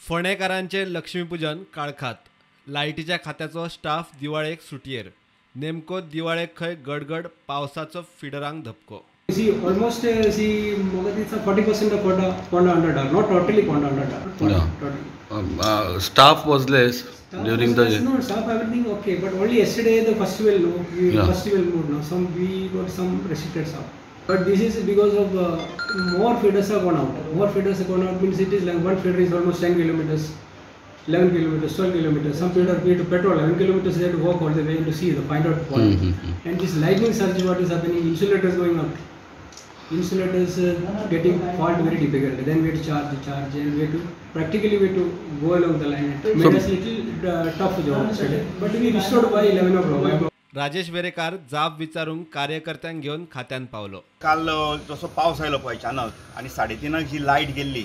फोंडेकारांचे लक्ष्मीपूजन काळखात. लायटीच्या खात्याचो स्टाफ दिवाळेक सुटयेर. नेमको दिवाळेक खंय गडगड पावसाचो फिडरांक धपको. See, almost it's a 40% of Ponda underdog, not totally Ponda underdog. Yeah. Staff was less during the. No, staff everything okay, but only yesterday the festival, no, festival mood, no. We got some restricted staff. But this is because of more feeders have gone out. More feeders have gone out means it is like one feeder is almost 10 kilometers, 11 kilometers, 12 kilometers. Some feeder need to petrol 11 kilometers. They have to walk all the way to see the find out the point. And this lightning surge, what is happening? Insulators going up. Insulators getting fault very difficult. Then we have to charge, and we have to practically go along the line. It made us little tough job yesterday. But we restored by 11 o'clock. Rajesh Verekar जाब विचारूंक कार्यकर्त्यांक घेवन खात्यान पावलो. काल जसो पावस आयलो पळय अचानक आनी 3:30 जी लायट गेल्ली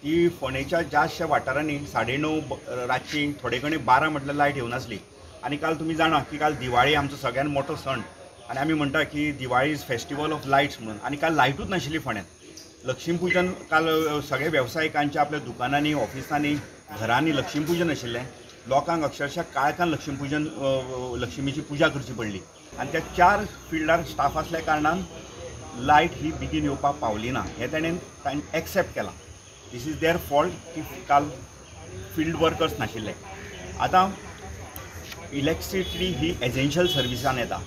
ती फोंडेच्या जास्तशा वाठारांनी 9:30 रातची थोडे कडेन 12 म्हटल्यार लायट येवं नासली. आनी काल तुमी जाणा की काल दिवाळी आमचो सगळ्यात मोठो सण आनी आमी म्हणटा की Diwali is festival of lights म्हणून. आनी काल लायटूच नाशिल्ली फोंड्यात. लक्ष्मीपूजन काल सगळे वेवसायिकांच्या आपल्या दुकानांनी ऑफिसांनी घरांनी लक्ष्मीपूजन आशिल्लें. लोकांक अक्षरशः काळखान लक्ष्मीपूजन लक्ष्मीची पुजा करची पडली. आनी त्या 4 फिल्डार स्टाफ आसल्या कारणान लायट ही बेगीन येवपाक पावली ना हें ताणें एक्सेप्ट केलां. दीस इज देअर फॉल्ट की काल फिल्ड वर्कर्स नाशिल्ले. आतां इलेक्ट्रिसिटी ही एसेन्शियल सर्विसान येता.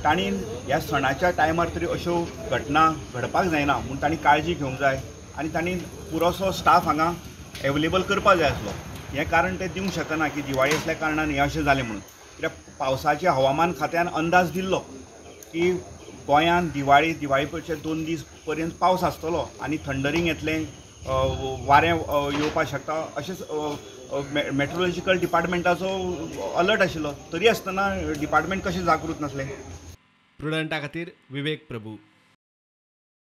तांणी ह्या सणाच्या टायमार तरी अश्यो घटना घडपाक जायना म्हूण तांणी काळजी घेवंक जाय आनी तांणी पुरोसो स्टाफ हांगा एवेलेबल करपाक जाय आसलो. हें कारण ते दिवंक शकना की दिवाळी आसल्या कारणान हें अशें जालें म्हणून. कित्याक पावसाचे हवामान खात्यान अंदाज दिल्लो की गोंयांत दिवाळी पयचे 2 दीस पर्यंत पावस आसतलो आनी थंडरींग येतलें, वारें येवपाक शकता अशेंच मेट्रोलॉजिकल डिपार्टमेंटाचो अलर्ट आशिल्लो. तरी आसतना डिपार्टमेंट कशें जागृत नासलें. प्रुडंटा खातीर विवेक प्रभू.